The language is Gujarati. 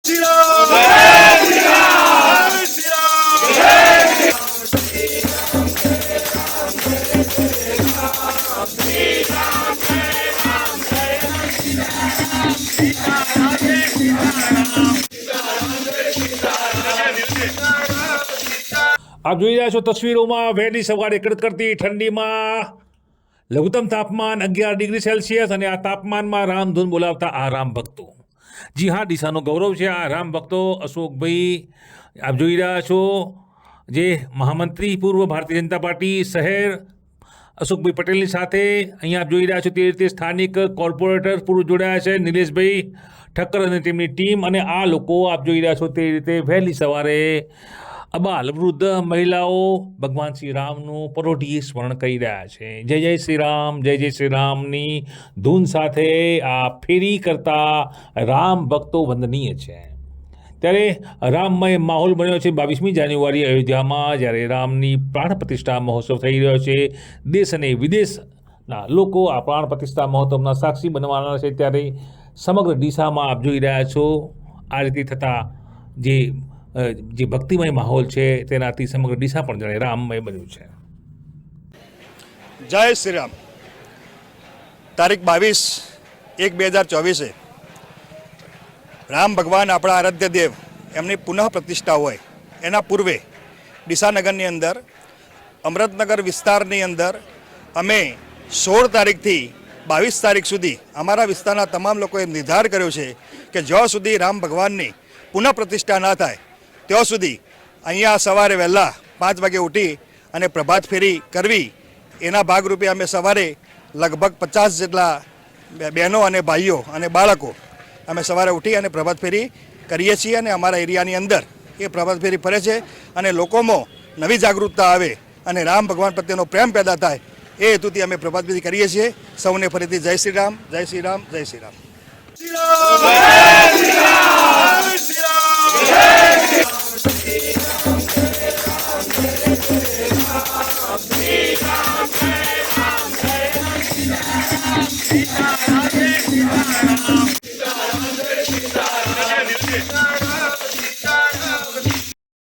આપ જોઈ રહ્યા છો તસવીરોમાં વહેલી સવારે કડકડતી ઠંડીમાં લઘુત્તમ તાપમાન 11 ડિગ્રી સેલ્સિયસ અને આ તાપમાનમાં રામધૂન બોલાવતા આ રામ ભક્તો. જી હા, ડીસાનું ગૌરવ છે આ રામ ભક્તો. અશોકભાઈ આપ જોઈ રહ્યા છો, જે મહામંત્રી પૂર્વ ભારતીય જનતા પાર્ટી શહેર અશોકભાઈ પટેલની સાથે અહીંયા આપ જોઈ રહ્યા છો તે રીતે સ્થાનિક કોર્પોરેટર પૂર્વ જોડાયા છે નિલેશભાઈ ઠક્કર અને તેમની ટીમ. અને આ લોકો આપ જોઈ રહ્યા છો તે રીતે વહેલી સવારે અબાલ વૃદ્ધ મહિલાઓ ભગવાન શ્રી રામનું પરોઢી સ્મરણ કરી રહ્યા છે. જય જય શ્રી રામ, જય જય શ્રી રામની ધૂન સાથે આ ફેરી કરતા રામ ભક્તો વંદનીય છે. ત્યારે રામમય માહોલ બન્યો છે 22મી જાન્યુઆરી અયોધ્યામાં, જ્યારે રામની પ્રાણ પ્રતિષ્ઠા મહોત્સવ થઈ રહ્યો છે. દેશ અને વિદેશના લોકો આ પ્રાણ પ્રતિષ્ઠા મહોત્સવના સાક્ષી બનવાના છે. ત્યારે સમગ્ર ડીસામાં આપ જોઈ રહ્યા છો આ રીતે થતા જે ભક્તિમય માહોલ છે તેનાથી સમગ્ર ડીસા પણ જાણે રામમય બન્યું છે. જય શ્રી રામ. તારીખ 22/1/2024 રામ ભગવાન આપણા આરાધ્ય દેવ એમની પુનઃ પ્રતિષ્ઠા હોય એના પૂર્વે ડીસાનગરની અંદર અમૃતનગર વિસ્તારની અંદર અમે 16 તારીખથી 22 તારીખ સુધી અમારા વિસ્તારના તમામ લોકોએ નિર્ધાર કર્યો છે કે જ્યાં સુધી રામ ભગવાનની પુનઃ પ્રતિષ્ઠા ના થાય ત્યાં સુધી અહીંયા સવારે વહેલા 5 વાગે ઉઠી અને પ્રભાત ફેરી કરવી. એના ભાગરૂપે અમે સવારે લગભગ 50 જેટલા બહેનો અને ભાઈઓ અને બાળકો અમે સવારે ઉઠી અને પ્રભાત ફેરી કરીએ છીએ. અને અમારા એરિયાની અંદર એ પ્રભાત ફેરી ફરે છે અને લોકોમાં નવી જાગૃતતા આવે અને રામ ભગવાન પ્રત્યેનો પ્રેમ પેદા થાય એ હેતુથી અમે પ્રભાત ફેરી કરીએ છીએ. સૌને ફરીથી જય શ્રી રામ, જય શ્રી રામ, જય શ્રી રામ.